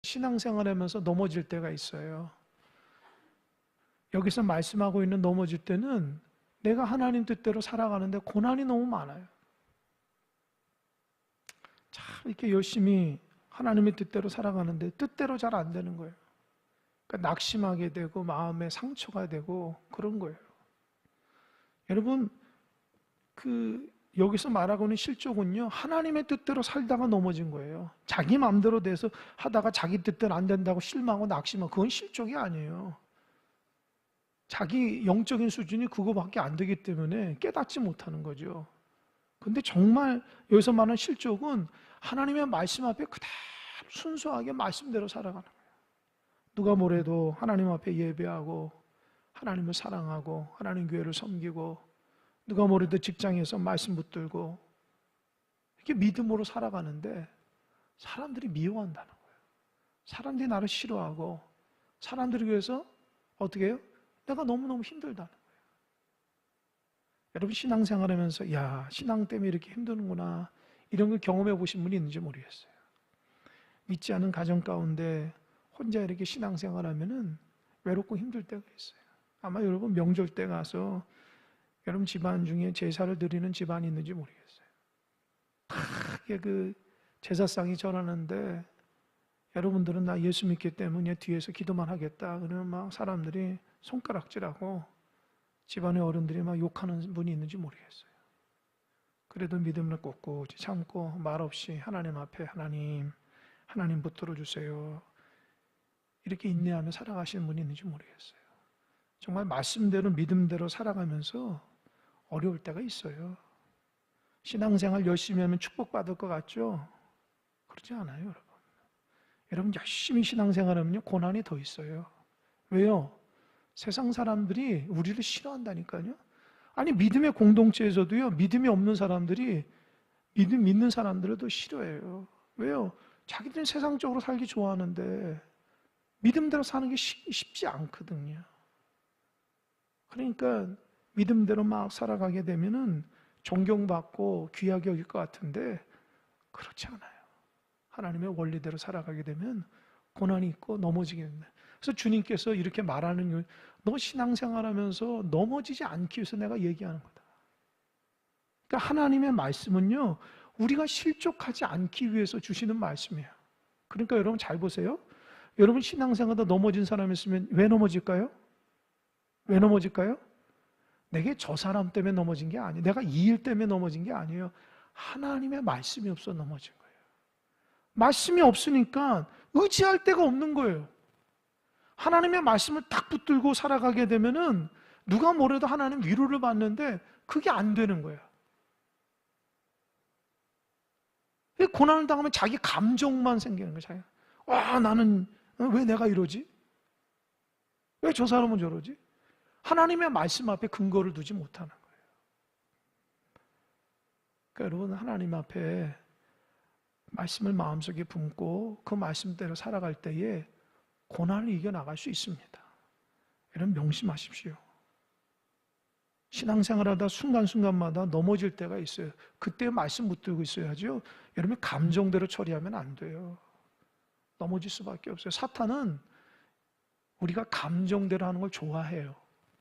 신앙생활하면서 넘어질 때가 있어요. 여기서 말씀하고 있는 넘어질 때는 내가 하나님 뜻대로 살아가는데 고난이 너무 많아요. 참 이렇게 열심히 하나님의 뜻대로 살아가는데 뜻대로 잘 안 되는 거예요. 그러니까 낙심하게 되고 마음에 상처가 되고 그런 거예요. 여러분, 여기서 말하고 있는 실족은요, 하나님의 뜻대로 살다가 넘어진 거예요. 자기 마음대로 돼서 하다가 자기 뜻대로 안 된다고 실망하고 낙심하고, 그건 실족이 아니에요. 자기 영적인 수준이 그거밖에 안 되기 때문에 깨닫지 못하는 거죠. 근데 정말 여기서 말하는 실족은 하나님의 말씀 앞에 그대로 순수하게 말씀대로 살아가는 거예요. 누가 뭐래도 하나님 앞에 예배하고 하나님을 사랑하고 하나님 교회를 섬기고, 누가 뭐래도 직장에서 말씀 붙들고 이렇게 믿음으로 살아가는데 사람들이 미워한다는 거예요. 사람들이 나를 싫어하고 사람들이 위해서 어떻게 해요? 내가 너무너무 힘들다는 거예요. 여러분, 신앙생활하면서 야, 신앙 때문에 이렇게 힘드는구나, 이런 걸 경험해 보신 분이 있는지 모르겠어요. 믿지 않은 가정 가운데 혼자 이렇게 신앙생활하면은 외롭고 힘들 때가 있어요. 아마 여러분 명절 때 가서 여러분 집안 중에 제사를 드리는 집안이 있는지 모르겠어요. 크게 그 제사상이 전하는데 여러분들은 나 예수 믿기 때문에 뒤에서 기도만 하겠다 그러면 막 사람들이 손가락질하고 집안의 어른들이 막 욕하는 분이 있는지 모르겠어요. 그래도 믿음을 꼿꼿이 참고 말없이 하나님 앞에 하나님 붙들어 주세요, 이렇게 인내하며 살아가시는 분이 있는지 모르겠어요. 정말 말씀대로 믿음대로 살아가면서 어려울 때가 있어요. 신앙생활 열심히 하면 축복받을 것 같죠? 그렇지 않아요, 여러분. 여러분, 열심히 신앙생활하면요 고난이 더 있어요. 왜요? 세상 사람들이 우리를 싫어한다니까요. 아니, 믿음의 공동체에서도요, 믿음이 없는 사람들이 믿는 사람들을 더 싫어해요. 왜요? 자기들은 세상적으로 살기 좋아하는데 믿음대로 사는 게 쉽지 않거든요. 그러니까 믿음대로 막 살아가게 되면은 존경받고 귀하게 여길 것 같은데 그렇지 않아요. 하나님의 원리대로 살아가게 되면 고난이 있고 넘어지게 됩니다. 그래서 주님께서 이렇게 말하는 이유, 너 신앙생활하면서 넘어지지 않기 위해서 내가 얘기하는 거다. 그러니까 하나님의 말씀은요, 우리가 실족하지 않기 위해서 주시는 말씀이에요. 그러니까 여러분 잘 보세요. 여러분 신앙생활하다 넘어진 사람이 있으면 왜 넘어질까요? 왜 넘어질까요? 내게 저 사람 때문에 넘어진 게 아니에요. 내가 이 일 때문에 넘어진 게 아니에요. 하나님의 말씀이 없어 넘어진 거예요. 말씀이 없으니까 의지할 데가 없는 거예요. 하나님의 말씀을 딱 붙들고 살아가게 되면은 누가 뭐래도 하나님 위로를 받는데 그게 안 되는 거예요. 고난을 당하면 자기 감정만 생기는 거예요. 와, 나는 왜 내가 이러지? 왜 저 사람은 저러지? 하나님의 말씀 앞에 근거를 두지 못하는 거예요. 그러니까 여러분, 하나님 앞에 말씀을 마음속에 품고 그 말씀대로 살아갈 때에 고난을 이겨나갈 수 있습니다. 여러분 명심하십시오. 신앙생활하다 순간순간마다 넘어질 때가 있어요. 그때 말씀 붙들고 있어야죠. 여러분 감정대로 처리하면 안 돼요. 넘어질 수밖에 없어요. 사탄은 우리가 감정대로 하는 걸 좋아해요.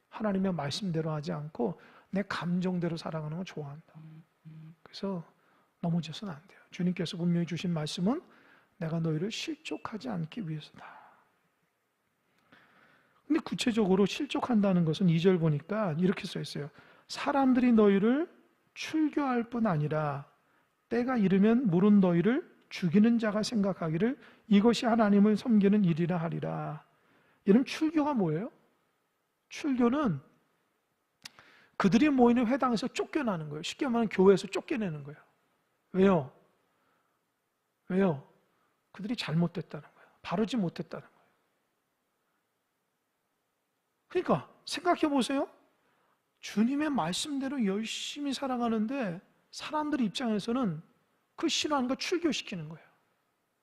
하나님의 말씀대로 하지 않고 내 감정대로 살아가는 걸 좋아한다. 그래서 넘어져서는 안 돼요. 주님께서 분명히 주신 말씀은 내가 너희를 실족하지 않기 위해서다. 근데 구체적으로 실족한다는 것은 2절 보니까 이렇게 써 있어요. 사람들이 너희를 출교할 뿐 아니라 때가 이르면 물은 너희를 죽이는 자가 생각하기를 이것이 하나님을 섬기는 일이라 하리라. 여러분, 출교가 뭐예요? 출교는 그들이 모이는 회당에서 쫓겨나는 거예요. 쉽게 말하면 교회에서 쫓겨내는 거예요. 왜요? 왜요? 그들이 잘못됐다는 거예요. 바르지 못했다는 거예요. 그러니까 생각해 보세요. 주님의 말씀대로 열심히 살아가는데 사람들 입장에서는 그 싫어하는 거 출교시키는 거예요.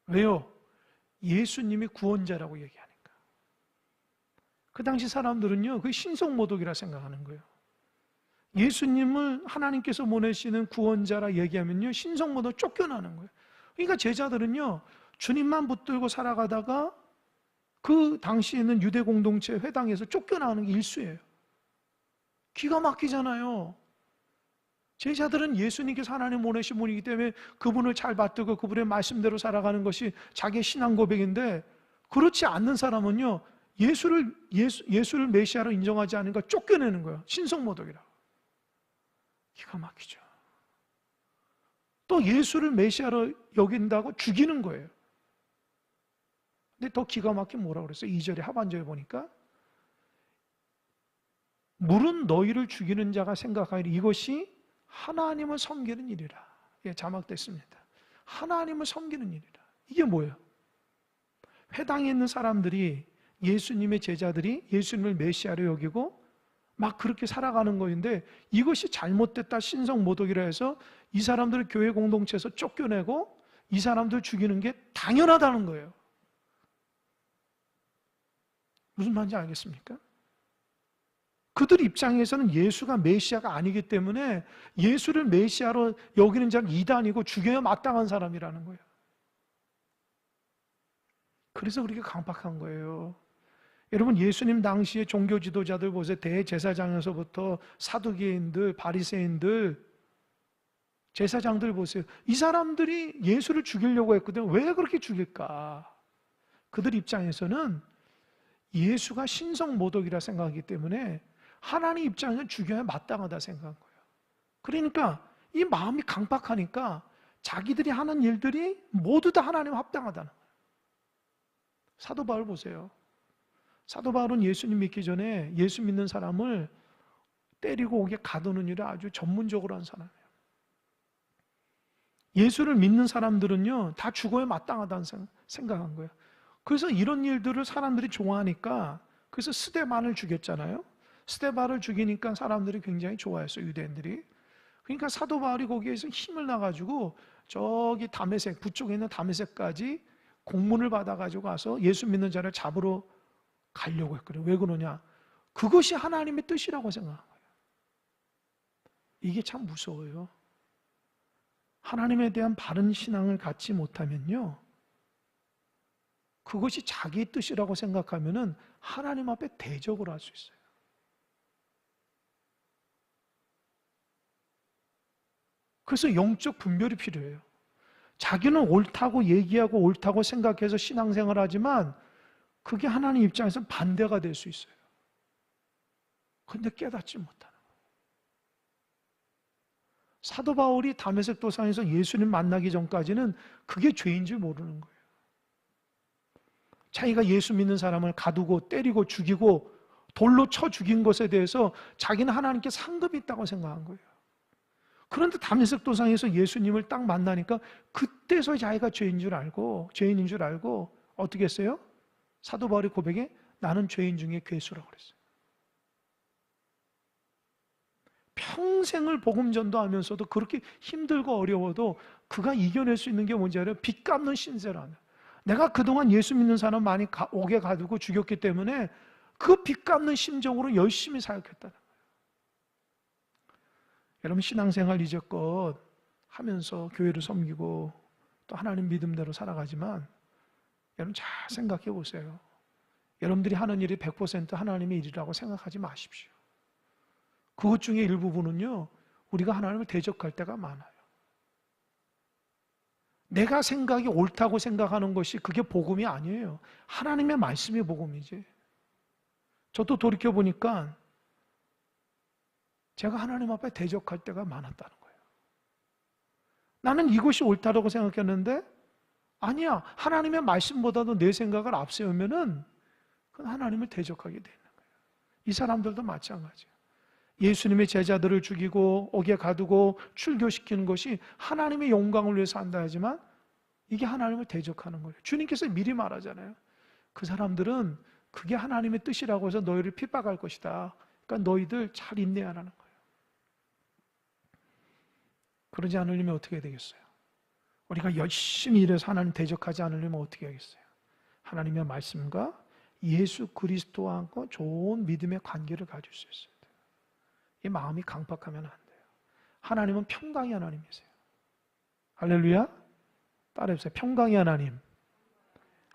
왜요? 예수님이 구원자라고 얘기하니까. 그 당시 사람들은요, 그게 신성모독이라 생각하는 거예요. 예수님을 하나님께서 보내시는 구원자라 얘기하면요, 신성모독 쫓겨나는 거예요. 그러니까 제자들은요, 주님만 붙들고 살아가다가 그 당시에 있는 유대 공동체 회당에서 쫓겨나는 게 일수예요. 기가 막히잖아요. 제자들은 예수님께서 하나님 보내신 분이기 때문에 그분을 잘 받들고 그분의 말씀대로 살아가는 것이 자기의 신앙 고백인데, 그렇지 않는 사람은요, 예수를 메시아로 인정하지 않으니까 쫓겨내는 거예요. 신성모독이라. 기가 막히죠. 또 예수를 메시아로 여긴다고 죽이는 거예요. 근데 더 기가 막힌 뭐라고 그랬어요? 2절에 하반절에 보니까 물은 너희를 죽이는 자가 생각하기를 이것이 하나님을 섬기는 일이라. 예, 자막됐습니다. 하나님을 섬기는 일이라. 이게 뭐예요? 회당에 있는 사람들이, 예수님의 제자들이 예수님을 메시아로 여기고 막 그렇게 살아가는 거인데, 이것이 잘못됐다 신성모독이라 해서 이 사람들을 교회 공동체에서 쫓겨내고 이 사람들 죽이는 게 당연하다는 거예요. 무슨 말인지 알겠습니까? 그들 입장에서는 예수가 메시아가 아니기 때문에 예수를 메시아로 여기는 자는 이단이고 죽여야 마땅한 사람이라는 거예요. 그래서 그렇게 강박한 거예요. 여러분, 예수님 당시의 종교 지도자들 보세요. 대제사장에서부터 사두개인들, 바리새인들, 제사장들 보세요. 이 사람들이 예수를 죽이려고 했거든요. 왜 그렇게 죽일까? 그들 입장에서는 예수가 신성모독이라 생각하기 때문에 하나님 입장에서 죽여야 마땅하다 생각한 거예요. 그러니까 이 마음이 강박하니까 자기들이 하는 일들이 모두 다 하나님 합당하다는 거예요. 사도 바울 보세요. 사도 바울은 예수님 믿기 전에 예수 믿는 사람을 때리고 오게 가두는 일을 아주 전문적으로 한 사람이에요. 예수를 믿는 사람들은요, 다 죽어야 마땅하다는 생각한 거예요. 그래서 이런 일들을 사람들이 좋아하니까, 그래서 스데반을 죽였잖아요. 스데반을 죽이니까 사람들이 굉장히 좋아했어요, 유대인들이. 그러니까 사도 바울이 거기에서 힘을 나가지고 저기 다메섹, 북쪽에 있는 다메섹까지 공문을 받아가지고 가서 예수 믿는 자를 잡으러 가려고 했거든요. 왜 그러냐? 그것이 하나님의 뜻이라고 생각한 거예요. 이게 참 무서워요. 하나님에 대한 바른 신앙을 갖지 못하면요, 그것이 자기의 뜻이라고 생각하면은 하나님 앞에 대적을 할 수 있어요. 그래서 영적 분별이 필요해요. 자기는 옳다고 얘기하고 옳다고 생각해서 신앙생활을 하지만 그게 하나님 입장에서 반대가 될 수 있어요. 그런데 깨닫지 못하는 거예요. 사도 바울이 다메섹 도상에서 예수님 만나기 전까지는 그게 죄인 줄 모르는 거예요. 자기가 예수 믿는 사람을 가두고 때리고 죽이고 돌로 쳐 죽인 것에 대해서 자기는 하나님께 상급이 있다고 생각한 거예요. 그런데 다메섹 도상에서 예수님을 딱 만나니까 그때서 자기가 죄인인 줄 알고 어떻게 했어요? 사도 바울의 고백에 나는 죄인 중에 괴수라고 그랬어요. 평생을 복음 전도하면서도 그렇게 힘들고 어려워도 그가 이겨낼 수 있는 게 뭔지 알아요? 빚 갚는 신세라는. 내가 그동안 예수 믿는 사람 많이 옥에 가두고 죽였기 때문에 그 빚 갚는 심정으로 열심히 사역했다는 거예요. 여러분, 신앙생활 이제껏 하면서 교회를 섬기고 또 하나님 믿음대로 살아가지만 여러분 잘 생각해 보세요. 여러분들이 하는 일이 100% 하나님의 일이라고 생각하지 마십시오. 그것 중에 일부분은요, 우리가 하나님을 대적할 때가 많아요. 내가 생각이 옳다고 생각하는 것이 그게 복음이 아니에요. 하나님의 말씀이 복음이지. 저도 돌이켜보니까 제가 하나님 앞에 대적할 때가 많았다는 거예요. 나는 이것이 옳다고 생각했는데 아니야, 하나님의 말씀보다도 내 생각을 앞세우면은 그건 하나님을 대적하게 되는 거예요. 이 사람들도 마찬가지예요. 예수님의 제자들을 죽이고 옥에 가두고 출교시키는 것이 하나님의 영광을 위해서 한다 하지만 이게 하나님을 대적하는 거예요. 주님께서 미리 말하잖아요. 그 사람들은 그게 하나님의 뜻이라고 해서 너희를 핍박할 것이다. 그러니까 너희들 잘 인내하라는 거예요. 그러지 않으려면 어떻게 되겠어요? 우리가 열심히 일해서 하나님 대적하지 않으려면 어떻게 하겠어요? 하나님의 말씀과 예수 그리스도와 좋은 믿음의 관계를 가질 수 있어야 돼요. 이 마음이 강박하면 안 돼요. 하나님은 평강의 하나님이세요. 할렐루야. 따라해보세요. 평강의 하나님.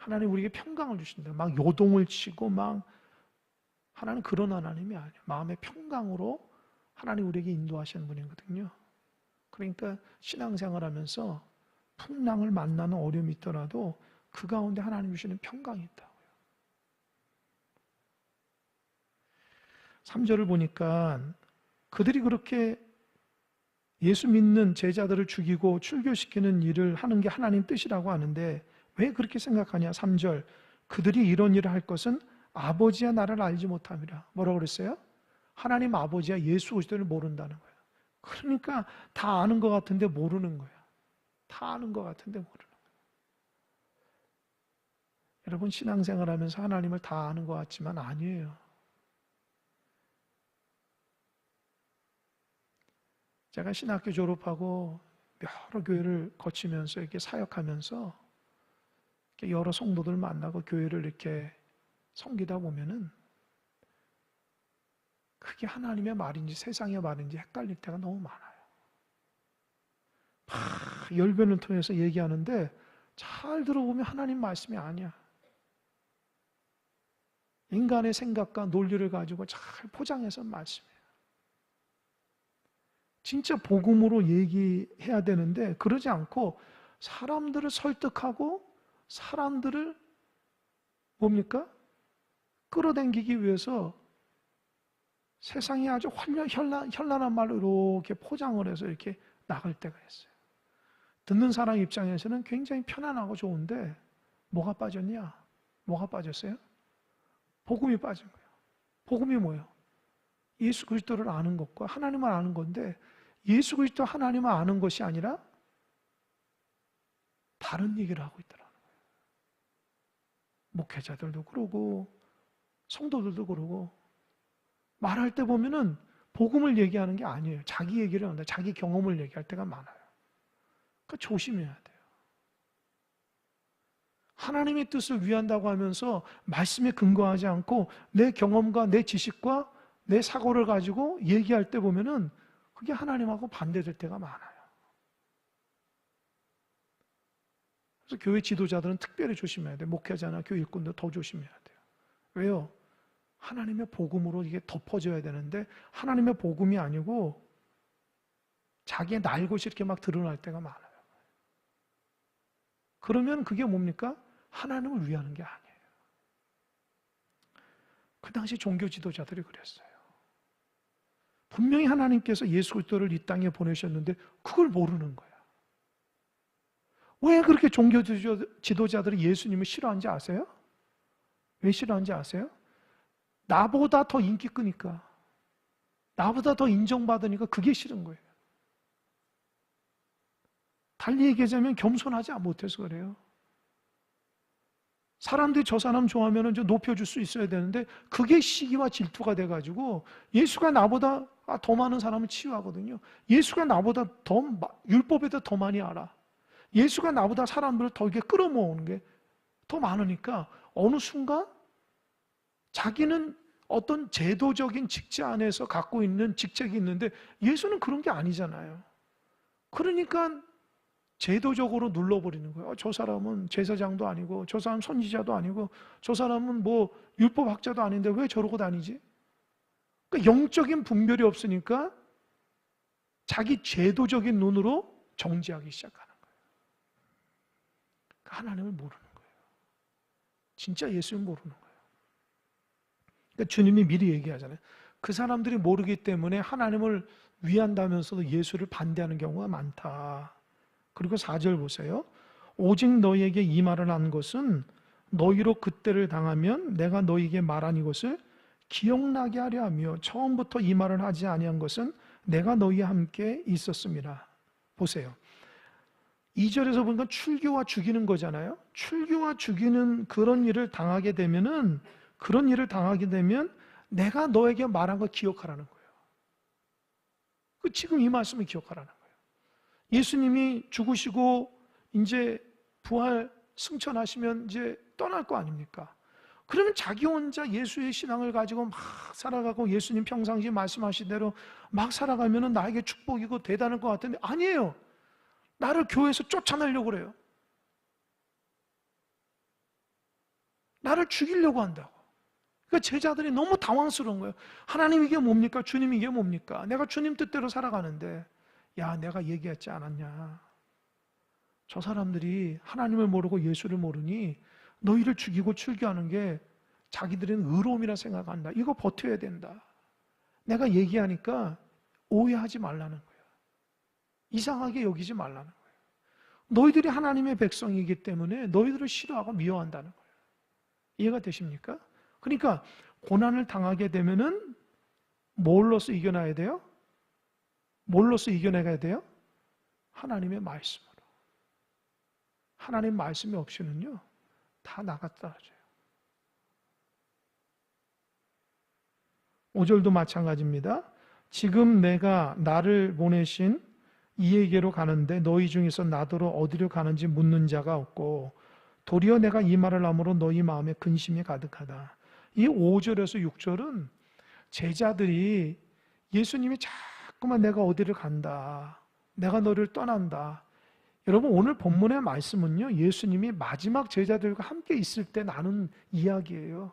하나님 우리에게 평강을 주신다. 막 요동을 치고 막 하나님 그런 하나님이 아니에요. 마음의 평강으로 하나님 우리에게 인도하시는 분이거든요. 그러니까 신앙생활하면서 풍랑을 만나는 어려움이 있더라도 그 가운데 하나님 주시는 평강이 있다고요. 3절을 보니까 그들이 그렇게 예수 믿는 제자들을 죽이고 출교시키는 일을 하는 게 하나님 뜻이라고 하는데 왜 그렇게 생각하냐? 3절 그들이 이런 일을 할 것은 아버지야 나를 알지 못함이라. 뭐라고 그랬어요? 하나님 아버지야 예수 그리스도를 모른다는 거예요. 그러니까 다 아는 것 같은데 모르는 거예요. 다 아는 것 같은데 모르는 거예요. 여러분 신앙생활하면서 하나님을 다 아는 것 같지만 아니에요. 제가 신학교 졸업하고 여러 교회를 거치면서 이렇게 사역하면서 이렇게 여러 성도들 만나고 교회를 이렇게 섬기다 보면은 그게 하나님의 말인지 세상의 말인지 헷갈릴 때가 너무 많아요. 막 열변을 통해서 얘기하는데 잘 들어보면 하나님 말씀이 아니야. 인간의 생각과 논리를 가지고 잘 포장해서 말씀이에요. 진짜 복음으로 얘기해야 되는데 그러지 않고 사람들을 설득하고 사람들을 뭡니까? 끌어당기기 위해서 세상이 아주 현란한 말로 이렇게 포장을 해서 이렇게 나갈 때가 있어요. 듣는 사람 입장에서는 굉장히 편안하고 좋은데 뭐가 빠졌냐? 뭐가 빠졌어요? 복음이 빠진 거예요. 복음이 뭐예요? 예수 그리스도를 아는 것과 하나님을 아는 건데 예수 그리스도 하나님을 아는 것이 아니라 다른 얘기를 하고 있더라는 거예요. 목회자들도 그러고 성도들도 그러고 말할 때 보면은 복음을 얘기하는 게 아니에요. 자기 얘기를 한다. 자기 경험을 얘기할 때가 많아요. 그러니까 조심해야 돼요. 하나님의 뜻을 위한다고 하면서 말씀에 근거하지 않고 내 경험과 내 지식과 내 사고를 가지고 얘기할 때 보면은 그게 하나님하고 반대될 때가 많아요. 그래서 교회 지도자들은 특별히 조심해야 돼요. 목회자나 교회 일꾼도 더 조심해야 돼요. 왜요? 하나님의 복음으로 이게 덮어져야 되는데 하나님의 복음이 아니고 자기의 날 곳이 이렇게 막 드러날 때가 많아요. 그러면 그게 뭡니까? 하나님을 위하는 게 아니에요. 그 당시 종교 지도자들이 그랬어요. 분명히 하나님께서 예수 그리스도를 이 땅에 보내셨는데 그걸 모르는 거야. 왜 그렇게 종교 지도자들이 예수님을 싫어하는지 아세요? 왜 싫어하는지 아세요? 나보다 더 인기 끄니까, 나보다 더 인정받으니까 그게 싫은 거예요. 달리 얘기하자면 겸손하지 못해서 그래요. 사람들이 저 사람 좋아하면 좀 높여줄 수 있어야 되는데 그게 시기와 질투가 돼가지고 예수가 나보다 더 많은 사람을 치유하거든요. 예수가 나보다 더 율법에도 더 많이 알아. 예수가 나보다 사람들을 더 이렇게 끌어모으는 게 더 많으니까 어느 순간 자기는 어떤 제도적인 직제 안에서 갖고 있는 직책이 있는데 예수는 그런 게 아니잖아요. 그러니까 제도적으로 눌러버리는 거예요. 저 사람은 제사장도 아니고 저 사람 선지자도 아니고 저 사람은 뭐 율법학자도 아닌데 왜 저러고 다니지? 그러니까 영적인 분별이 없으니까 자기 제도적인 눈으로 정죄하기 시작하는 거예요. 그러니까 하나님을 모르는 거예요. 진짜 예수를 모르는 거예요. 그러니까 주님이 미리 얘기하잖아요. 그 사람들이 모르기 때문에 하나님을 위한다면서도 예수를 반대하는 경우가 많다. 그리고 4절 보세요. 오직 너희에게 이 말을 한 것은 너희로 그때를 당하면 내가 너희에게 말한 이것을 기억나게 하려 하며 처음부터 이 말을 하지 아니한 것은 내가 너희와 함께 있었습니다. 보세요. 2절에서 보니까 출교와 죽이는 거잖아요. 출교와 죽이는 그런 일을 당하게 되면 내가 너에게 말한 걸 기억하라는 거예요. 지금 이 말씀을 기억하라는 거예요. 예수님이 죽으시고 이제 부활 승천하시면 이제 떠날 거 아닙니까? 그러면 자기 혼자 예수의 신앙을 가지고 막 살아가고 예수님 평상시에 말씀하신 대로 막 살아가면 나에게 축복이고 대단할 것 같은데 아니에요. 나를 교회에서 쫓아내려고 그래요. 나를 죽이려고 한다고. 그러니까 제자들이 너무 당황스러운 거예요. 하나님 이게 뭡니까? 주님 이게 뭡니까? 내가 주님 뜻대로 살아가는데, 야, 내가 얘기했지 않았냐? 저 사람들이 하나님을 모르고 예수를 모르니 너희를 죽이고 출교하는 게 자기들은 의로움이라 생각한다. 이거 버텨야 된다. 내가 얘기하니까 오해하지 말라는 거예요. 이상하게 여기지 말라는 거예요. 너희들이 하나님의 백성이기 때문에 너희들을 싫어하고 미워한다는 거예요. 이해가 되십니까? 그러니까 고난을 당하게 되면은 뭘로써 이겨내야 돼요? 뭘로써 이겨내야 돼요? 하나님의 말씀으로. 하나님 말씀이 없이는요, 다 나가 떨어져요. 5절도 마찬가지입니다. 지금 내가 나를 보내신 이에게로 가는데 너희 중에서 나더러 어디로 가는지 묻는 자가 없고 도리어 내가 이 말을 함으로 너희 마음에 근심이 가득하다. 이 5절에서 6절은 제자들이 예수님이 자꾸만 내가 어디를 간다, 내가 너를 떠난다. 여러분, 오늘 본문의 말씀은요, 예수님이 마지막 제자들과 함께 있을 때 나눈 이야기예요.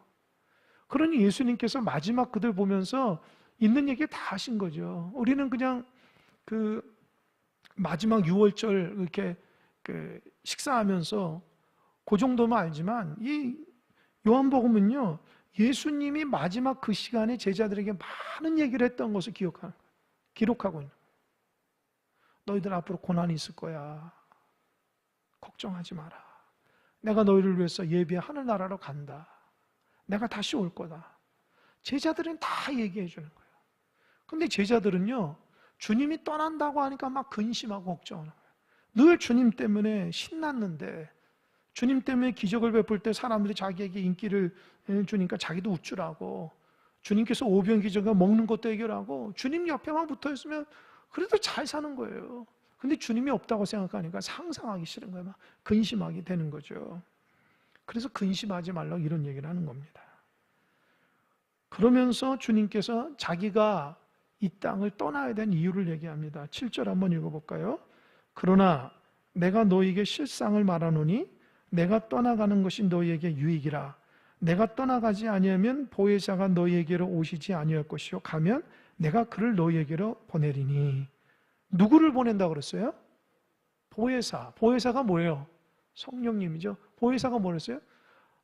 그러니 예수님께서 마지막 그들 보면서 있는 얘기 다 하신 거죠. 우리는 그냥 그 마지막 6월절 이렇게 식사하면서 그 정도만 알지만, 이 요한복음은요, 예수님이 마지막 그 시간에 제자들에게 많은 얘기를 했던 것을 기록하고 있는 거예요. 너희들 앞으로 고난이 있을 거야. 걱정하지 마라. 내가 너희를 위해서 예비해 하늘나라로 간다. 내가 다시 올 거다. 제자들은 다 얘기해 주는 거예요. 근데 제자들은요, 주님이 떠난다고 하니까 막 근심하고 걱정하는 거예요. 늘 주님 때문에 신났는데, 주님 때문에 기적을 베풀 때 사람들이 자기에게 인기를 주니까 자기도 우쭐하고, 주님께서 오병기적으로 먹는 것도 해결하고, 주님 옆에만 붙어 있으면 그래도 잘 사는 거예요. 근데 주님이 없다고 생각하니까 상상하기 싫은 거예요. 막 근심하게 되는 거죠. 그래서 근심하지 말라고 이런 얘기를 하는 겁니다. 그러면서 주님께서 자기가 이 땅을 떠나야 되는 이유를 얘기합니다. 7절 한번 읽어볼까요? 그러나 내가 너희에게 실상을 말하노니 내가 떠나가는 것이 너희에게 유익이라. 내가 떠나가지 아니하면 보혜사가 너희에게로 오시지 아니할 것이요 가면 내가 그를 너희에게로 보내리니. 누구를 보낸다고 그랬어요? 보혜사. 보혜사가 뭐예요? 성령님이죠. 보혜사가 뭐랬어요?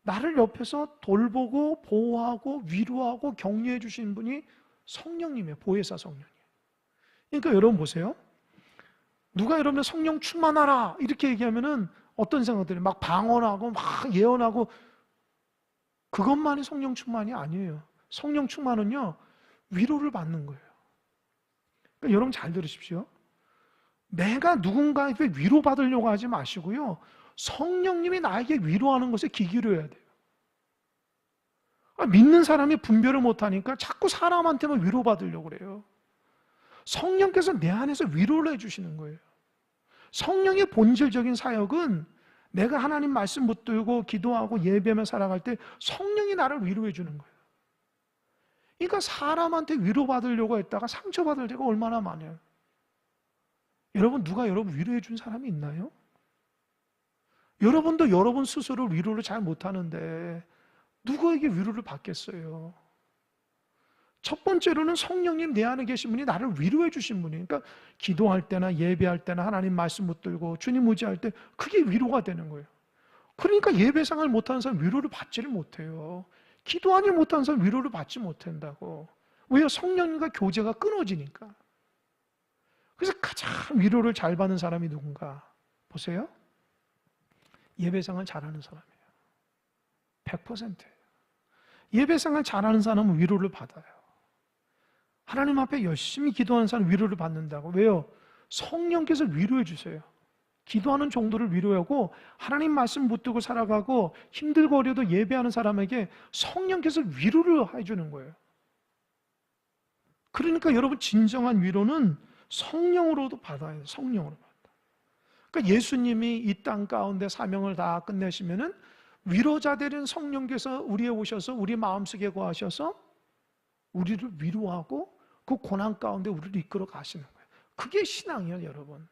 나를 옆에서 돌보고 보호하고 위로하고 격려해 주신 분이 성령님이에요. 보혜사 성령이에요. 그러니까 여러분 보세요. 누가 여러분들 성령 충만하라 이렇게 얘기하면은 어떤 생각들이 막 방언하고 막 예언하고, 그것만이 성령 충만이 아니에요. 성령 충만은요, 위로를 받는 거예요. 그러니까 여러분 잘 들으십시오. 내가 누군가에게 위로받으려고 하지 마시고요, 성령님이 나에게 위로하는 것에 귀 기울여야 돼요. 믿는 사람이 분별을 못하니까 자꾸 사람한테만 위로받으려고 그래요. 성령께서 내 안에서 위로를 해주시는 거예요. 성령의 본질적인 사역은 내가 하나님 말씀 붙들고 기도하고 예배하며 살아갈 때 성령이 나를 위로해 주는 거예요. 그러니까 사람한테 위로받으려고 했다가 상처받을 때가 얼마나 많아요. 여러분, 누가 여러분 위로해 준 사람이 있나요? 여러분도 여러분 스스로 위로를 잘 못하는데 누구에게 위로를 받겠어요? 첫 번째로는 성령님 내 안에 계신 분이 나를 위로해 주신 분이에요. 그러니까 기도할 때나 예배할 때나 하나님 말씀 붙들고 주님 의지할 때 그게 위로가 되는 거예요. 그러니까 예배상을 못하는 사람 위로를 받지를 못해요. 기도하지 못하는 사람 위로를 받지 못한다고. 왜요? 성령님과 교제가 끊어지니까. 그래서 가장 위로를 잘 받는 사람이 누군가 보세요. 예배상을 잘하는 사람이에요. 100%예요. 예배상을 잘하는 사람은 위로를 받아요. 하나님 앞에 열심히 기도하는 사람은 위로를 받는다고. 왜요? 성령께서 위로해 주세요. 기도하는 정도를 위로하고 하나님 말씀 붙들고 살아가고 힘들거려도 예배하는 사람에게 성령께서 위로를 해주는 거예요. 그러니까 여러분, 진정한 위로는 성령으로도 받아야 돼요. 성령으로 받아. 그러니까 예수님이 이 땅 가운데 사명을 다 끝내시면은 위로자 되는 성령께서 우리에 오셔서 우리 마음속에 거하셔서 우리를 위로하고 그 고난 가운데 우리를 이끌어 가시는 거예요. 그게 신앙이에요, 여러분.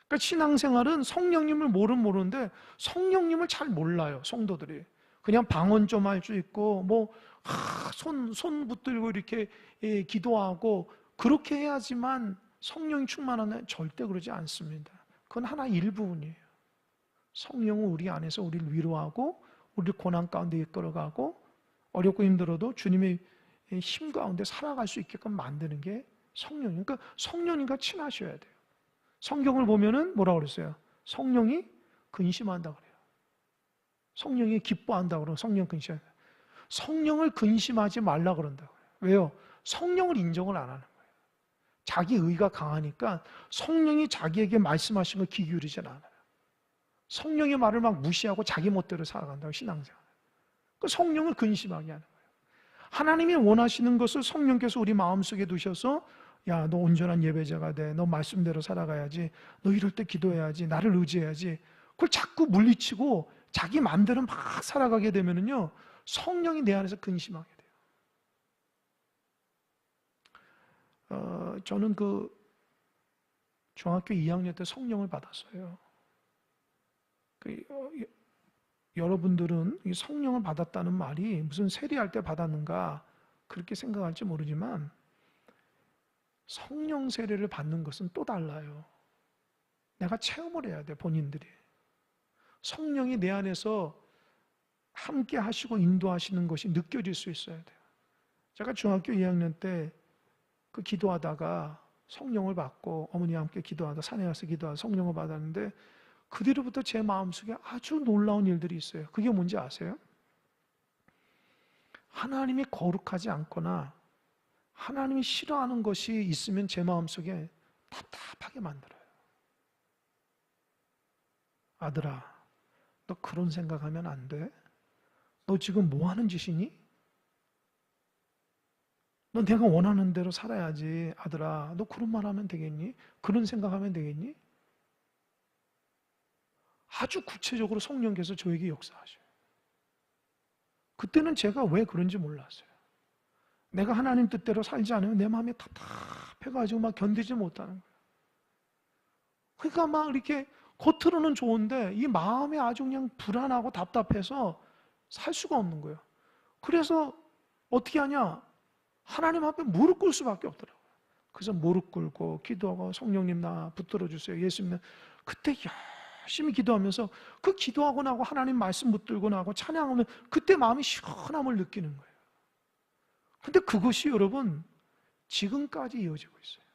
그러니까 신앙생활은 성령님을 모르는데 성령님을 잘 몰라요, 성도들이. 그냥 방언 좀 할 수 있고 뭐 손 붙들고 이렇게 기도하고 그렇게 해야지만 성령이 충만하는, 절대 그러지 않습니다. 그건 하나의 일부분이에요. 성령은 우리 안에서 우리를 위로하고 우리를 고난 가운데 이끌어가고 어렵고 힘들어도 주님의 힘 가운데 살아갈 수 있게끔 만드는 게 성령이에요. 그러니까 성령님과 친하셔야 돼요. 성경을 보면은 뭐라고 그랬어요? 성령이 근심한다 그래요. 성령이 기뻐한다 그러고 성령 근심한다. 성령을 근심하지 말라 그런다 그래요. 왜요? 성령을 인정을 안 하는 거예요. 자기 의가 강하니까 성령이 자기에게 말씀하신 걸 귀 기울이질 않아요. 성령의 말을 막 무시하고 자기 멋대로 살아간다고 신앙생활. 그 성령을 근심하게 하는 거예요. 하나님이 원하시는 것을 성령께서 우리 마음속에 두셔서 야, 너 온전한 예배자가 돼. 너 말씀대로 살아가야지. 너 이럴 때 기도해야지. 나를 의지해야지. 그걸 자꾸 물리치고 자기 마음대로 막 살아가게 되면은요, 성령이 내 안에서 근심하게 돼요. 저는 그 중학교 2학년 때 성령을 받았어요. 여러분들은 이 성령을 받았다는 말이 무슨 세례할 때 받았는가 그렇게 생각할지 모르지만 성령 세례를 받는 것은 또 달라요. 내가 체험을 해야 돼, 본인들이. 성령이 내 안에서 함께 하시고 인도하시는 것이 느껴질 수 있어야 돼요. 제가 중학교 2학년 때 그 기도하다가 성령을 받고 어머니와 함께 기도하다 산에 가서 기도하다 성령을 받았는데 그 뒤로부터 제 마음속에 아주 놀라운 일들이 있어요. 그게 뭔지 아세요? 하나님이 거룩하지 않거나 하나님이 싫어하는 것이 있으면 제 마음속에 답답하게 만들어요. 아들아, 너 그런 생각하면 안 돼? 너 지금 뭐 하는 짓이니? 너 내가 원하는 대로 살아야지. 아들아, 너 그런 말 하면 되겠니? 그런 생각하면 되겠니? 아주 구체적으로 성령께서 저에게 역사하셔요. 그때는 제가 왜 그런지 몰랐어요. 내가 하나님 뜻대로 살지 않으면 내 마음이 답답해가지고 막 견디지 못하는 거예요. 그러니까 막 이렇게 겉으로는 좋은데 이 마음이 아주 그냥 불안하고 답답해서 살 수가 없는 거예요. 그래서 어떻게 하냐? 하나님 앞에 무릎 꿇을 수밖에 없더라고요. 그래서 무릎 꿇고 기도하고 성령님 나 붙들어 주세요. 예수님. 그때 열심히 기도하면서 그 기도하고 나고 하나님 말씀 붙들고 나고 찬양하면 그때 마음이 시원함을 느끼는 거예요. 근데 그것이 여러분 지금까지 이어지고 있어요.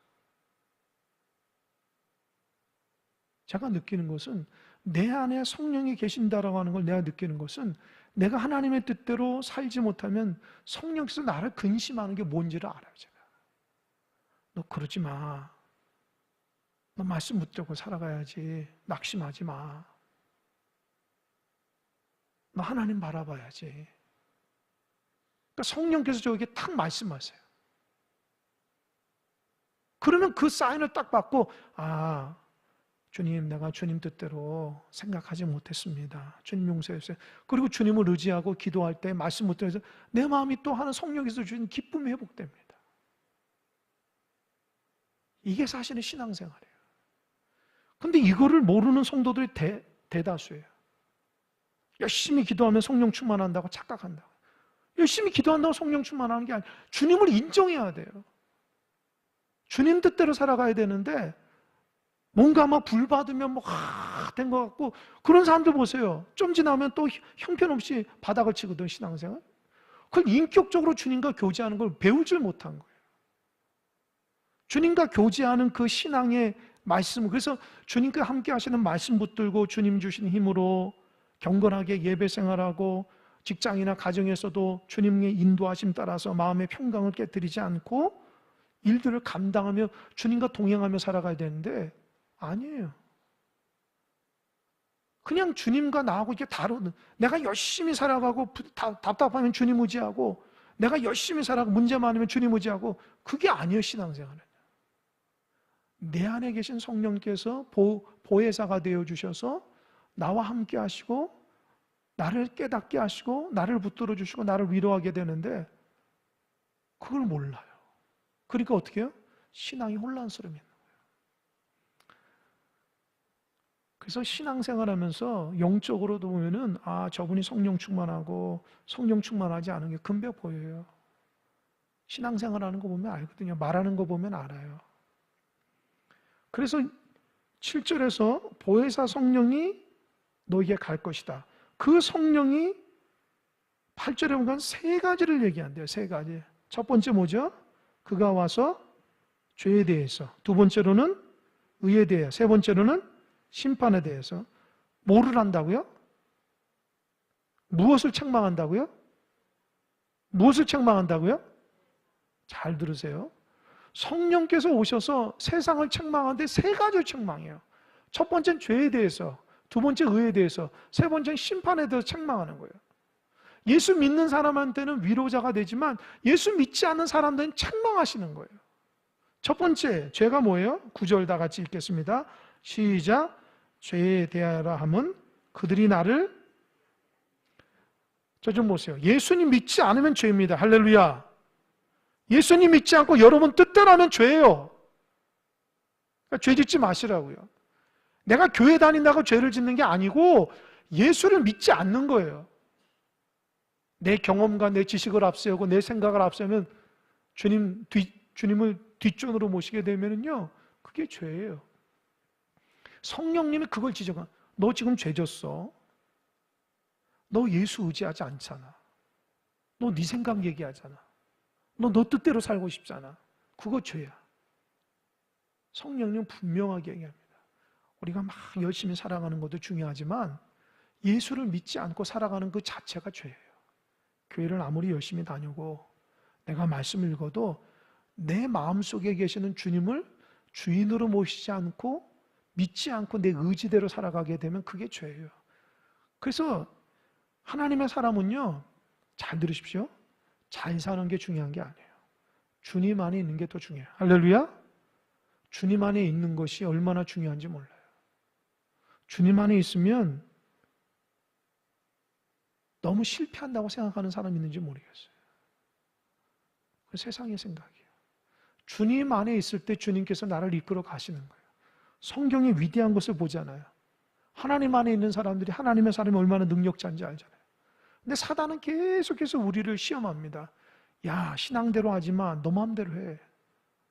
제가 느끼는 것은 내 안에 성령이 계신다라고 하는 걸 내가 느끼는 것은 내가 하나님의 뜻대로 살지 못하면 성령께서 나를 근심하는 게 뭔지를 알아요. 제가. 너 그러지 마. 너 말씀 붙들고 살아가야지. 낙심하지 마. 너 하나님 바라봐야지. 그러니까 성령께서 저에게 탁 말씀하세요. 그러면 그 사인을 딱 받고 주님, 내가 주님 뜻대로 생각하지 못했습니다. 주님 용서해 주세요. 그리고 주님을 의지하고 기도할 때 말씀 붙들어서 내 마음이 또 하는 성령께서 주신 기쁨이 회복됩니다. 이게 사실은 신앙생활이에요. 근데 이거를 모르는 성도들이 대다수예요. 열심히 기도하면 성령 충만한다고 착각한다고. 열심히 기도한다고 성령 충만하는 게 아니라 주님을 인정해야 돼요. 주님 뜻대로 살아가야 되는데 뭔가 막 불 받으면 된 것 같고 그런 사람들 보세요. 좀 지나면 또 형편없이 바닥을 치거든 신앙생활. 그걸 인격적으로 주님과 교제하는 걸 배우질 못한 거예요. 주님과 교제하는 그 신앙의 말씀, 그래서 주님과 함께 하시는 말씀 붙들고 주님 주시는 힘으로 경건하게 예배 생활하고 직장이나 가정에서도 주님의 인도하심 따라서 마음의 평강을 깨뜨리지 않고 일들을 감당하며 주님과 동행하며 살아가야 되는데 아니에요. 그냥 주님과 나하고 이렇게 다루는, 내가 열심히 살아가고 답답하면 주님 의지하고 내가 열심히 살아가고 문제 많으면 주님 의지하고 그게 아니에요. 신앙생활은 내 안에 계신 성령께서 보혜사가 되어주셔서 나와 함께 하시고 나를 깨닫게 하시고 나를 붙들어 주시고 나를 위로하게 되는데 그걸 몰라요. 그러니까 어떻게 해요? 신앙이 혼란스러워요. 그래서 신앙생활하면서 영적으로도 보면은 저분이 성령 충만하고 성령 충만하지 않은 게 금배 보여요. 신앙생활하는 거 보면 알거든요. 말하는 거 보면 알아요. 그래서 7절에서 보혜사 성령이 너에게 갈 것이다. 그 성령이 8절에 보면 세 가지를 얘기한대요. 세 가지. 첫 번째 뭐죠? 그가 와서 죄에 대해서, 두 번째로는 의에 대해, 세 번째로는 심판에 대해서 뭐를 한다고요? 무엇을 책망한다고요? 무엇을 책망한다고요? 잘 들으세요. 성령께서 오셔서 세상을 책망하는데 세 가지를 책망해요. 첫 번째는 죄에 대해서, 두 번째 의에 대해서, 세 번째는 심판에 대해서 책망하는 거예요. 예수 믿는 사람한테는 위로자가 되지만 예수 믿지 않는 사람들은 책망하시는 거예요. 첫 번째 죄가 뭐예요? 9절 다 같이 읽겠습니다. 시작. 죄에 대하라 함은 그들이 나를, 저 좀 보세요. 예수님 믿지 않으면 죄입니다. 할렐루야. 예수님 믿지 않고 여러분 뜻대로 하면 죄예요. 그러니까 죄 짓지 마시라고요. 내가 교회 다닌다고 죄를 짓는 게 아니고 예수를 믿지 않는 거예요. 내 경험과 내 지식을 앞세우고 내 생각을 앞세우면 주님을 뒷전으로 모시게 되면요, 그게 죄예요. 성령님이 그걸 지적한, 너 지금 죄 졌어. 너 예수 의지하지 않잖아. 너 네 생각 얘기하잖아. 너 뜻대로 살고 싶잖아. 그거 죄야. 성령님 분명하게 얘기합니다. 우리가 막 열심히 살아가는 것도 중요하지만 예수를 믿지 않고 살아가는 그 자체가 죄예요. 교회를 아무리 열심히 다니고 내가 말씀을 읽어도 내 마음속에 계시는 주님을 주인으로 모시지 않고 믿지 않고 내 의지대로 살아가게 되면 그게 죄예요. 그래서 하나님의 사람은요, 잘 들으십시오. 잘 사는 게 중요한 게 아니에요. 주님 안에 있는 게 더 중요해요. 할렐루야. 주님 안에 있는 것이 얼마나 중요한지 몰라요. 주님 안에 있으면 너무 실패한다고 생각하는 사람이 있는지 모르겠어요. 그 세상의 생각이에요. 주님 안에 있을 때 주님께서 나를 이끌어 가시는 거예요. 성경의 위대한 것을 보잖아요. 하나님 안에 있는 사람들이 하나님의 사람이 얼마나 능력자인지 알잖아요. 근데 사단은 계속해서 우리를 시험합니다. 야, 신앙대로 하지 마. 너 마음대로 해.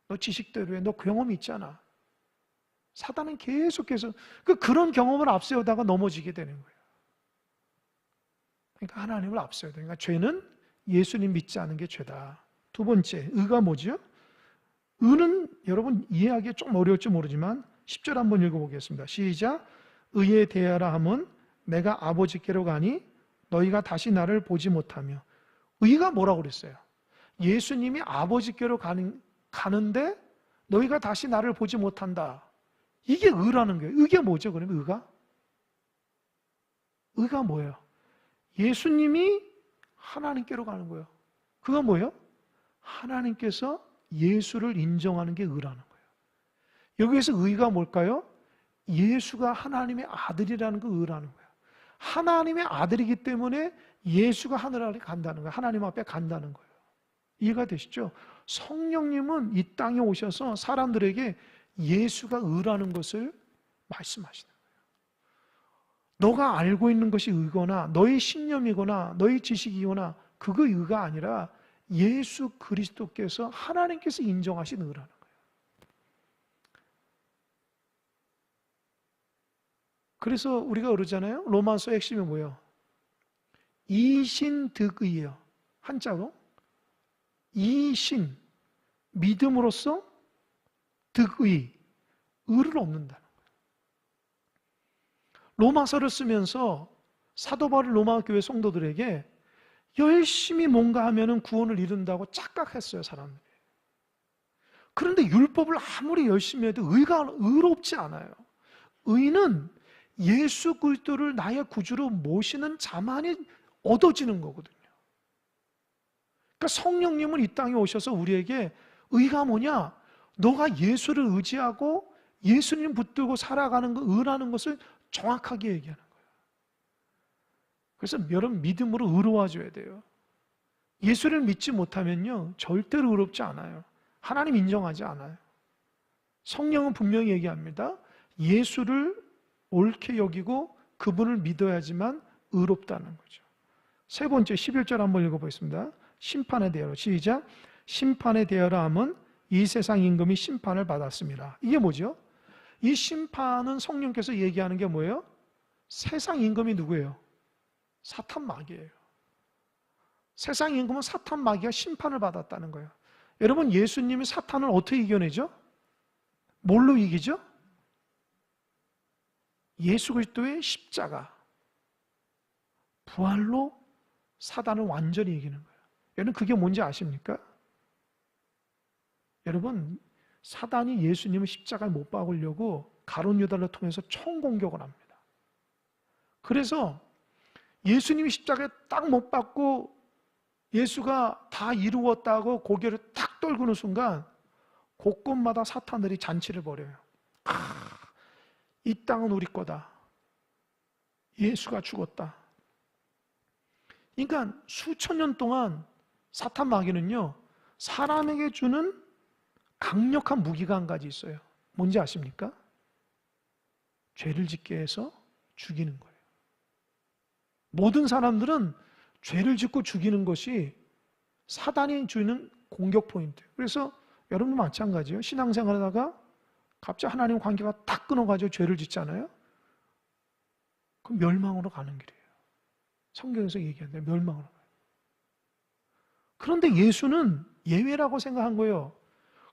너 지식대로 해. 너 경험이 있잖아. 사단은 계속해서 그런 경험을 앞세우다가 넘어지게 되는 거예요. 그러니까 하나님을 앞세워야 돼요. 그러니까 죄는 예수님 믿지 않은 게 죄다. 두 번째, 의가 뭐죠? 의는 여러분 이해하기 좀 어려울지 모르지만 10절 한번 읽어보겠습니다. 시작. 의에 대하라 함은 내가 아버지께로 가니 너희가 다시 나를 보지 못하며. 의가 뭐라고 그랬어요? 예수님이 아버지께로 가는데 너희가 다시 나를 보지 못한다. 이게 의라는 거예요. 이게 뭐죠? 그러면 의가? 의가 뭐예요? 예수님이 하나님께로 가는 거예요. 그건 뭐예요? 하나님께서 예수를 인정하는 게 의라는 거예요. 여기에서 의가 뭘까요? 예수가 하나님의 아들이라는 그 의라는 거예요. 하나님의 아들이기 때문에 예수가 하늘 아래 간다는 거예요. 하나님 앞에 간다는 거예요. 이해가 되시죠? 성령님은 이 땅에 오셔서 사람들에게 예수가 의라는 것을 말씀하시는 거예요. 너가 알고 있는 것이 의거나 너의 신념이거나 너의 지식이거나 그거 의가 아니라 예수 그리스도께서 하나님께서 인정하신 의라는 거예요. 그래서 우리가 그러잖아요. 로마서 핵심이 뭐예요? 이신득의예요. 한자로 이신, 믿음으로써 득의, 의를 얻는다는 거예요. 로마서를 쓰면서 사도 바울 로마 교회 성도들에게 열심히 뭔가 하면은 구원을 이룬다고 착각했어요, 사람들이. 그런데 율법을 아무리 열심히 해도 의가 의롭지 않아요. 의는 예수 그리스도를 나의 구주로 모시는 자만이 얻어지는 거거든요. 그러니까 성령님은 이 땅에 오셔서 우리에게 의가 뭐냐? 너가 예수를 의지하고 예수님 붙들고 살아가는 거, 의라는 것을 정확하게 얘기하는 거예요. 그래서 여러분 믿음으로 의로워져야 돼요. 예수를 믿지 못하면요 절대로 의롭지 않아요. 하나님 인정하지 않아요. 성령은 분명히 얘기합니다. 예수를 옳게 여기고 그분을 믿어야지만 의롭다는 거죠. 세 번째 11절 한번 읽어보겠습니다. 심판에 대하여 시작. 심판에 대하여 함은 이 세상 임금이 심판을 받았습니다. 이게 뭐죠? 이 심판은 성령께서 얘기하는 게 뭐예요? 세상 임금이 누구예요? 사탄 마귀예요. 세상 임금은 사탄 마귀가 심판을 받았다는 거예요. 여러분, 예수님이 사탄을 어떻게 이겨내죠? 뭘로 이기죠? 예수 그리스도의 십자가, 부활로 사단을 완전히 이기는 거예요. 여러분, 그게 뭔지 아십니까? 여러분, 사단이 예수님을 십자가에 못 박으려고 가룟 유다를 통해서 총공격을 합니다. 그래서 예수님이 십자가에 딱 못 박고 예수가 다 이루었다고 고개를 딱 떨구는 순간 곳곳마다 사탄들이 잔치를 벌여요. 이 땅은 우리 거다. 예수가 죽었다. 그러니까 수천 년 동안 사탄 마귀는요, 사람에게 주는 강력한 무기가 한 가지 있어요. 뭔지 아십니까? 죄를 짓게 해서 죽이는 거예요. 모든 사람들은 죄를 짓고 죽이는 것이 사단이 주는 공격 포인트예요. 그래서 여러분 마찬가지예요. 신앙생활하다가 갑자기 하나님 관계가 딱 끊어가지고 죄를 짓잖아요. 그럼 멸망으로 가는 길이에요. 성경에서 얘기하는데 멸망으로 가요. 그런데 예수는 예외라고 생각한 거예요.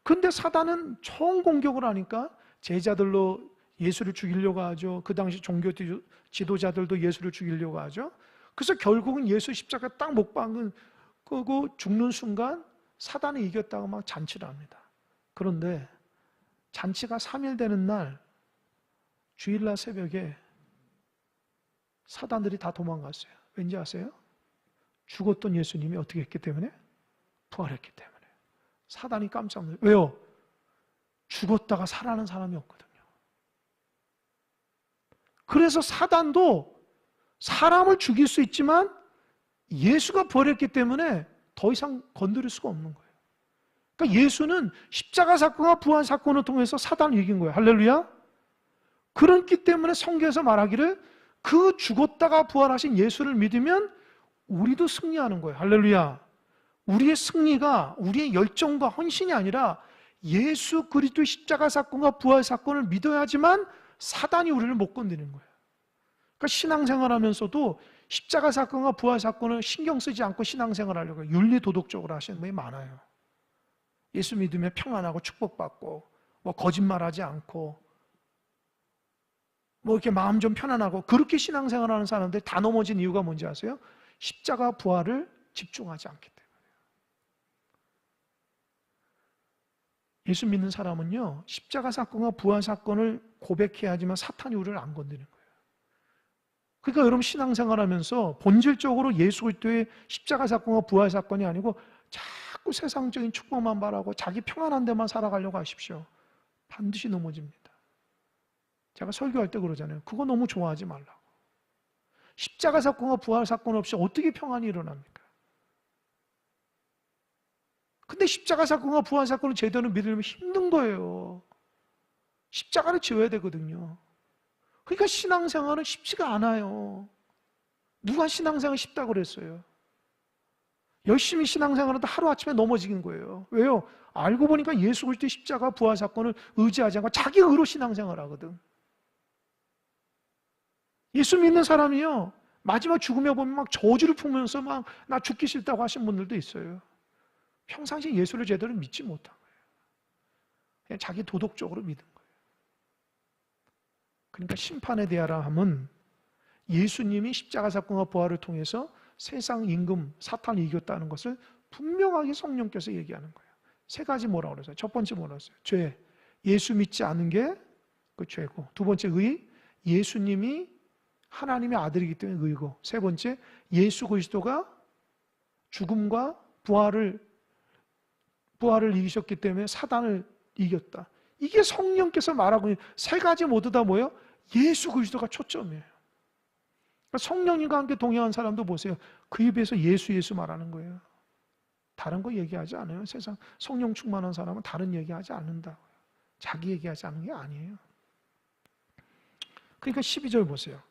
근데 사단은 총 공격을 하니까 제자들로 예수를 죽이려고 하죠. 그 당시 종교 지도자들도 예수를 죽이려고 하죠. 그래서 결국은 예수 십자가 딱 못 박고 죽는 순간 사단이 이겼다고 막 잔치를 합니다. 그런데 잔치가 3일 되는 날 주일날 새벽에 사단들이 다 도망갔어요. 왠지 아세요? 죽었던 예수님이 어떻게 했기 때문에? 부활했기 때문에. 사단이 깜짝 놀라요. 왜요? 죽었다가 살아나는 사람이 없거든요. 그래서 사단도 사람을 죽일 수 있지만 예수가 부활했기 때문에 더 이상 건드릴 수가 없는 거예요. 그러니까 예수는 십자가 사건과 부활 사건을 통해서 사단을 이긴 거예요. 할렐루야. 그렇기 때문에 성경에서 말하기를 그 죽었다가 부활하신 예수를 믿으면 우리도 승리하는 거예요. 할렐루야. 우리의 승리가 우리의 열정과 헌신이 아니라 예수 그리스도의 십자가 사건과 부활 사건을 믿어야지만 사단이 우리를 못 건드리는 거예요. 그러니까 신앙생활하면서도 십자가 사건과 부활 사건을 신경 쓰지 않고 신앙생활하려고 윤리 도덕적으로 하시는 분이 많아요. 예수 믿으면 평안하고 축복받고 뭐 거짓말하지 않고 뭐 이렇게 마음 좀 편안하고 그렇게 신앙생활하는 사람들이 다 넘어진 이유가 뭔지 아세요? 십자가 부활을 집중하지 않기 때문에. 예수 믿는 사람은요, 십자가 사건과 부활 사건을 고백해야 하지만 사탄이 우리를 안 건드리는 거예요. 그러니까 여러분 신앙생활하면서 본질적으로 예수 그리스도의 십자가 사건과 부활 사건이 아니고 자꾸 세상적인 축복만 바라고 자기 평안한 데만 살아가려고 하십시오. 반드시 넘어집니다. 제가 설교할 때 그러잖아요. 그거 너무 좋아하지 말라고. 십자가 사건과 부활 사건 없이 어떻게 평안이 일어납니까? 근데 십자가 사건과 부활 사건을 제대로 믿으려면 힘든 거예요. 십자가를 지어야 되거든요. 그러니까 신앙생활은 쉽지가 않아요. 누가 신앙생활 쉽다고 그랬어요? 열심히 신앙생활하다 하루아침에 넘어지는 거예요. 왜요? 알고 보니까 예수 그리스도의 십자가 부활 사건을 의지하지 않고 자기 의로 신앙생활 하거든. 예수 믿는 사람이요, 마지막 죽음에 보면 막 저주를 품으면서 막 나 죽기 싫다고 하신 분들도 있어요. 평상시 예수를 제대로 믿지 못한 거예요. 그냥 자기 도덕적으로 믿은 거예요. 그러니까 심판에 대하라 함은 예수님이 십자가 사건과 부활을 통해서 세상 임금 사탄을 이겼다는 것을 분명하게 성령께서 얘기하는 거예요. 세 가지 뭐라고 그랬어요? 첫 번째 뭐라고 했어요? 죄. 예수 믿지 않은 게 그 죄고. 두 번째 의. 예수님이 하나님의 아들이기 때문에 의고. 세 번째, 예수 그리스도가 죽음과 부활을 이기셨기 때문에 사단을 이겼다. 이게 성령께서 말하고 있는 세 가지 모두 다 뭐예요? 예수 그리스도가 초점이에요. 그러니까 성령님과 함께 동행한 사람도 보세요. 그 입에서 예수 말하는 거예요. 다른 거 얘기하지 않아요. 세상 성령 충만한 사람은 다른 얘기하지 않는다고요. 자기 얘기하지 않는 게 아니에요. 그러니까 12절 보세요.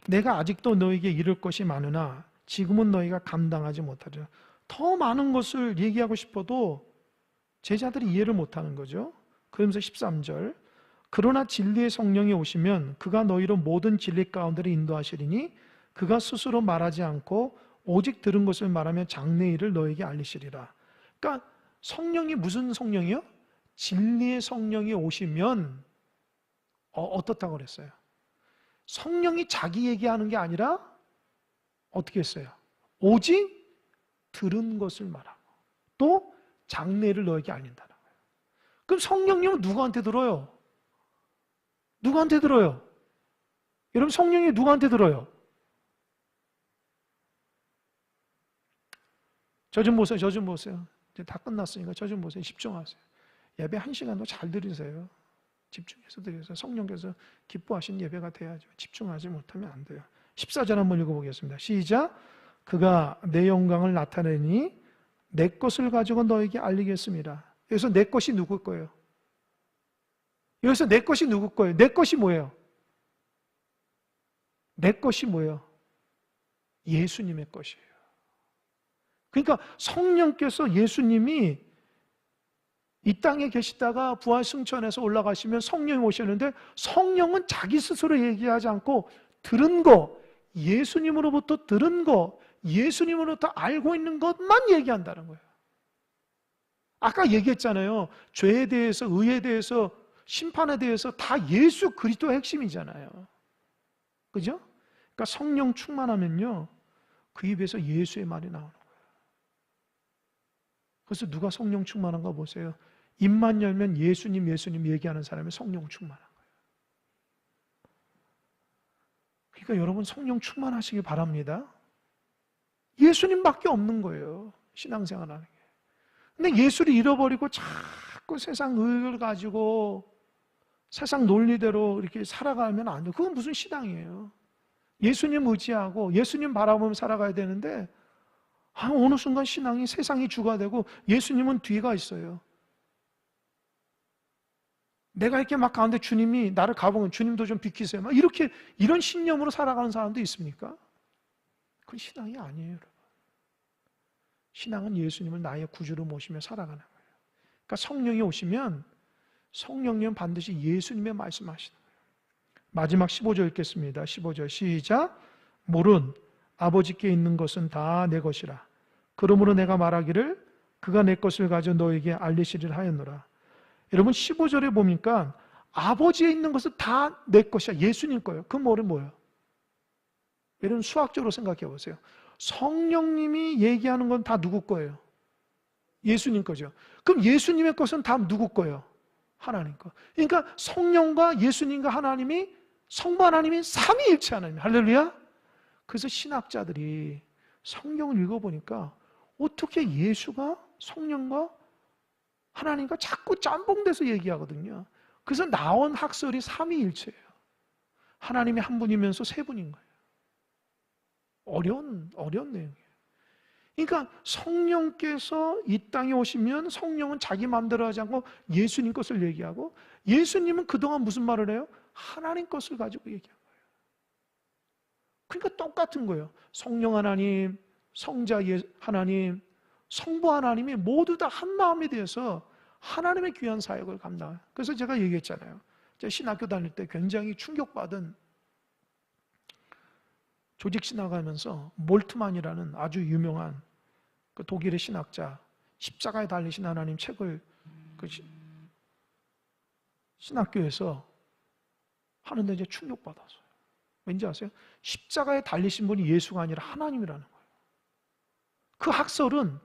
내가 아직도 너에게 이를 것이 많으나 지금은 너희가 감당하지 못하리라. 더 많은 것을 얘기하고 싶어도 제자들이 이해를 못하는 거죠. 그러면서 13절, 그러나 진리의 성령이 오시면 그가 너희를 모든 진리 가운데로 인도하시리니 그가 스스로 말하지 않고 오직 들은 것을 말하며 장래의 일을 너에게 알리시리라. 그러니까 성령이 무슨 성령이요? 진리의 성령이 오시면 어떻다고 그랬어요? 성령이 자기 얘기하는 게 아니라 어떻게 했어요? 오직 들은 것을 말하고 또 장래를 너에게 알린다는 거예요. 그럼 성령님은 누구한테 들어요? 누구한테 들어요? 여러분 성령이 누구한테 들어요? 저 좀 보세요. 저 좀 보세요. 이제 다 끝났으니까 저 좀 보세요. 집중하세요. 예배 1시간도 잘 들으세요. 집중해서 드려서 성령께서 기뻐하신 예배가 돼야죠. 집중하지 못하면 안 돼요. 14절 한번 읽어보겠습니다. 시작. 그가 내 영광을 나타내니 내 것을 가지고 너에게 알리겠습니다. 여기서 내 것이 누구 거예요? 여기서 내 것이 누구 거예요? 내 것이 뭐예요? 내 것이 뭐예요? 예수님의 것이에요. 그러니까 성령께서 예수님이 이 땅에 계시다가 부활 승천해서 올라가시면 성령이 오셨는데 성령은 자기 스스로 얘기하지 않고 들은 거, 예수님으로부터 들은 거, 예수님으로부터 알고 있는 것만 얘기한다는 거예요. 아까 얘기했잖아요. 죄에 대해서, 의에 대해서, 심판에 대해서 다 예수 그리스도의 핵심이잖아요. 그죠? 그러니까 성령 충만하면요, 그 입에서 예수의 말이 나오는 거예요. 그래서 누가 성령 충만한가 보세요. 입만 열면 예수님, 예수님 얘기하는 사람이 성령 충만한 거예요. 그러니까 여러분 성령 충만하시기 바랍니다. 예수님밖에 없는 거예요. 신앙생활하는 게. 근데 예수를 잃어버리고 자꾸 세상 의를 가지고 세상 논리대로 이렇게 살아가면 안 돼요. 그건 무슨 신앙이에요. 예수님 의지하고 예수님 바라보면 살아가야 되는데 어느 순간 신앙이 세상이 주가 되고 예수님은 뒤가 있어요. 내가 이렇게 막 가는데 주님이 나를 가보면 주님도 좀 비키세요. 막 이렇게 이런 신념으로 살아가는 사람도 있습니까? 그건 신앙이 아니에요, 여러분. 신앙은 예수님을 나의 구주로 모시며 살아가는 거예요. 그러니까 성령이 오시면 성령님은 반드시 예수님의 말씀하시는 거예요. 마지막 15절 읽겠습니다. 15절 시작. 물은 아버지께 있는 것은 다 내 것이라. 그러므로 내가 말하기를 그가 내 것을 가져 너에게 알리시리라 하였노라. 여러분 15절에 보니까 아버지에 있는 것은 다 내 것이야. 예수님 거예요. 그 말은 뭐예요? 여러분 수학적으로 생각해 보세요. 성령님이 얘기하는 건 다 누구 거예요? 예수님 거죠. 그럼 예수님의 것은 다 누구 거예요? 하나님 거. 그러니까 성령과 예수님과 하나님이 성부 하나님이 삼위일체 하나님. 할렐루야. 그래서 신학자들이 성경을 읽어보니까 어떻게 예수가 성령과 하나님과 자꾸 짬뽕돼서 얘기하거든요. 그래서 나온 학설이 삼위일체예요. 하나님이 한 분이면서 세 분인 거예요. 어려운 내용이에요. 그러니까 성령께서 이 땅에 오시면 성령은 자기 마음대로 하지 않고 예수님 것을 얘기하고 예수님은 그동안 무슨 말을 해요? 하나님 것을 가지고 얘기한 거예요. 그러니까 똑같은 거예요. 성령 하나님, 성자 하나님, 성부 하나님이 모두 다 한 마음에 대해서 하나님의 귀한 사역을 감당해요. 그래서 제가 얘기했잖아요. 제가 신학교 다닐 때 굉장히 충격받은 조직 신학하면서 몰트만이라는 아주 유명한 그 독일의 신학자 십자가에 달리신 하나님 책을 그 신학교에서 하는데 이제 충격받았어요. 왠지 아세요? 십자가에 달리신 분이 예수가 아니라 하나님이라는 거예요. 그 학설은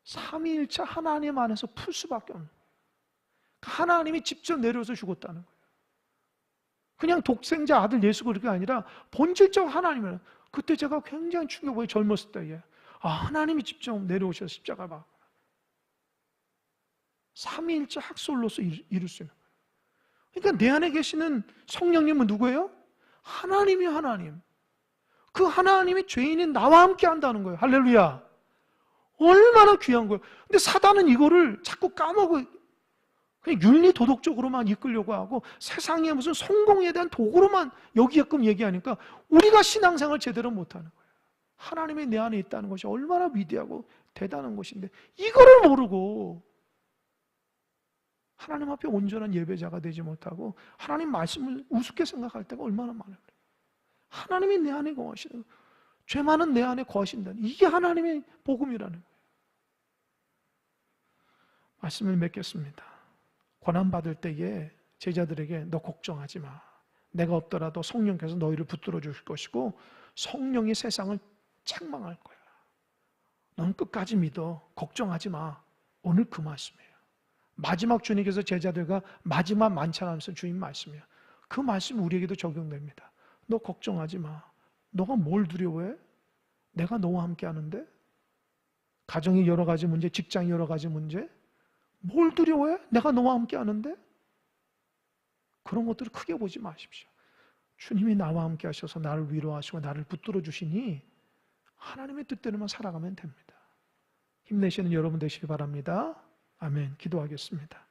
삼위일체 하나님 안에서 풀 수밖에 없는 거예요. 하나님이 직접 내려서 죽었다는 거예요. 그냥 독생자 아들 예수 그리스도가 아니라 본질적 하나님이라는. 그때 제가 굉장히 충격받아요. 젊었을 때에. 하나님이 직접 내려오셔서 십자가 봐. 삼위일체 학설로서 이룰 수 있는 거예요. 그러니까 내 안에 계시는 성령님은 누구예요? 하나님이 하나님. 그 하나님이 죄인인 나와 함께 한다는 거예요. 할렐루야. 얼마나 귀한 거예요. 근데 사단은 이거를 자꾸 까먹어. 그냥 윤리 도덕적으로만 이끌려고 하고 세상의 무슨 성공에 대한 도구로만 여기게끔 얘기하니까 우리가 신앙생활 제대로 못하는 거예요. 하나님이 내 안에 있다는 것이 얼마나 위대하고 대단한 것인데 이거를 모르고 하나님 앞에 온전한 예배자가 되지 못하고 하나님 말씀을 우습게 생각할 때가 얼마나 많아요. 하나님이 내 안에 거하시는, 죄만은 내 안에 거하신다는, 이게 하나님의 복음이라는 거예요. 말씀을 맺겠습니다. 고난받을 때에 제자들에게 너 걱정하지 마. 내가 없더라도 성령께서 너희를 붙들어 주실 것이고 성령이 세상을 책망할 거야. 넌 끝까지 믿어. 걱정하지 마. 오늘 그 말씀이에요. 마지막 주님께서 제자들과 마지막 만찬하면서 주님 말씀이에요. 그 말씀 우리에게도 적용됩니다. 너 걱정하지 마. 너가 뭘 두려워해? 내가 너와 함께 하는데? 가정의 여러 가지 문제, 직장의 여러 가지 문제? 뭘 두려워해? 내가 너와 함께 하는데? 그런 것들을 크게 보지 마십시오. 주님이 나와 함께 하셔서 나를 위로하시고 나를 붙들어 주시니 하나님의 뜻대로만 살아가면 됩니다. 힘내시는 여러분 되시기 바랍니다. 아멘. 기도하겠습니다.